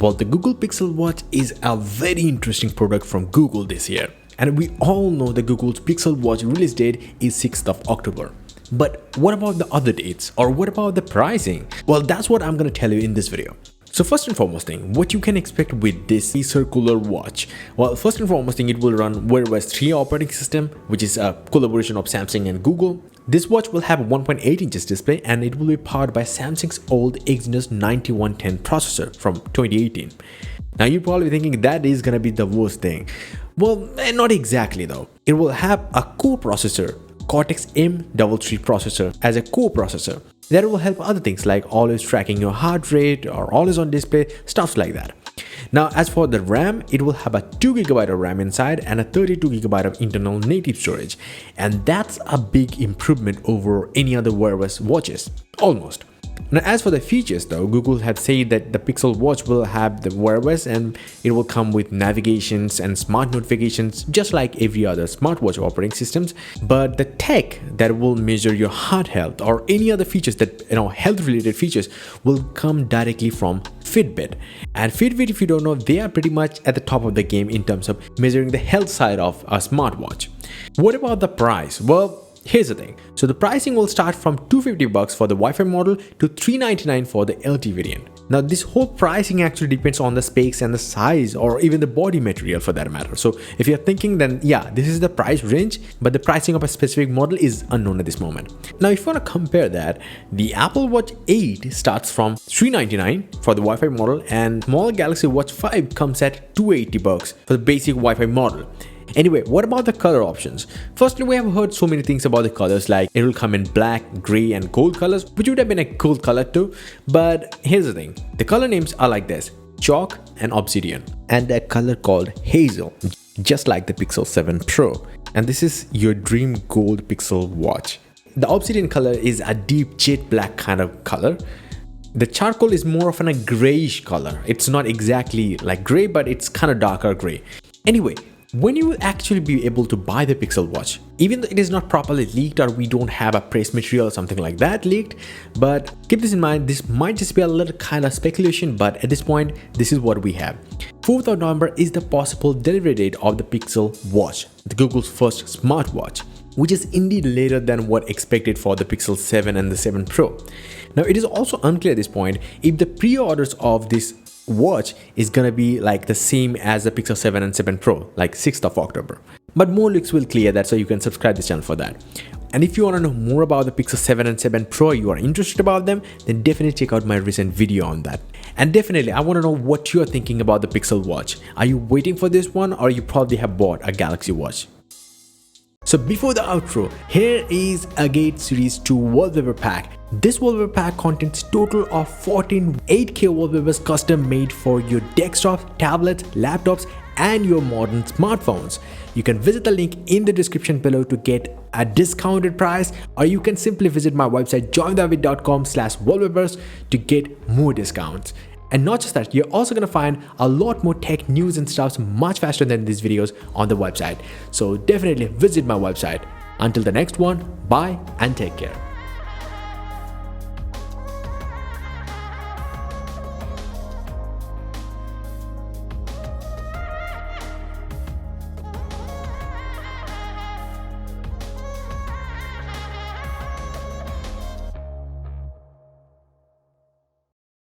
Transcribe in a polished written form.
Well, the Google Pixel Watch is a very interesting product from Google this year. And we all know the Google's Pixel Watch release date is 6th of October. But what about the other dates? Or what about the pricing? Well, that's what I'm going to tell you in this video. So first and foremost thing, what you can expect with this circular watch. Well, first and foremost thing, it will run WearOS 3 operating system, which is a collaboration of Samsung and Google. This watch will have a 1.8 inches display and it will be powered by Samsung's old Exynos 9110 processor from 2018. Now you're probably thinking that is gonna be the worst thing. Well, not exactly though. It will have a core processor, Cortex M33 processor as a core processor. That will help other things like always tracking your heart rate or always on display, stuff like that. Now as for the RAM, it will have a 2GB of RAM inside and a 32GB of internal native storage. And that's a big improvement over any other WearOS watches, almost. Now as for the features though, Google have said that the Pixel Watch will have the WearOS and it will come with navigations and smart notifications just like every other smartwatch operating systems. But the tech that will measure your heart health or any other features that, health related features will come directly from Fitbit. And Fitbit, if you don't know, they are pretty much at the top of the game in terms of measuring the health side of a smartwatch. What about the price? Well, here's the thing. So the pricing will start from $250 for the Wi-Fi model to $399 for the LT variant. Now this whole pricing actually depends on the specs and the size or even the body material for that matter. So if you're thinking then yeah, this is the price range, but the pricing of a specific model is unknown at this moment. Now if you want to compare that, the Apple Watch 8 starts from $399 for the Wi-Fi model and small Galaxy Watch 5 comes at $280 for the basic Wi-Fi model. Anyway, what about the color options? Firstly, we have heard so many things about the colors like it will come in black, gray and gold colors, which would have been a cool color too. But here's the thing, the color names are like this: chalk and obsidian, and a color called hazel, just like the Pixel 7 Pro. And this is your dream gold Pixel watch. The obsidian color is a deep jet black kind of color. The charcoal is more of a grayish color. It's not exactly like gray, but it's kind of darker gray. Anyway, when you will actually be able to buy the Pixel Watch, even though it is not properly leaked or we don't have a press material or something like that leaked, but keep this in mind, this might just be a little kind of speculation, but at this point, this is what we have. 4th of November is the possible delivery date of the Pixel Watch, the Google's first smartwatch, which is indeed later than what expected for the Pixel 7 and the 7 Pro. Now, it is also unclear at this point if the pre-orders of this watch is gonna be like the same as the Pixel 7 and 7 Pro, like 6th of October. But more leaks will clear that, so you can subscribe this channel for that. And if you want to know more about the Pixel 7 and 7 Pro, you are interested about them, then definitely check out my recent video on that. And definitely, I want to know what you are thinking about the Pixel Watch. Are you waiting for this one, or you probably have bought a Galaxy Watch? So before the outro, here is a Gate Series 2 wallpaper pack. This wallpaper pack contains total of 14 8K wallpapers custom made for your desktops, tablets, laptops and your modern smartphones. You can visit the link in the description below to get a discounted price, or you can simply visit my website joindavid.com/wallpapers to get more discounts. And not just that, you're also going to find a lot more tech news and stuff much faster than these videos on the website. So definitely visit my website. Until the next one, bye and take care.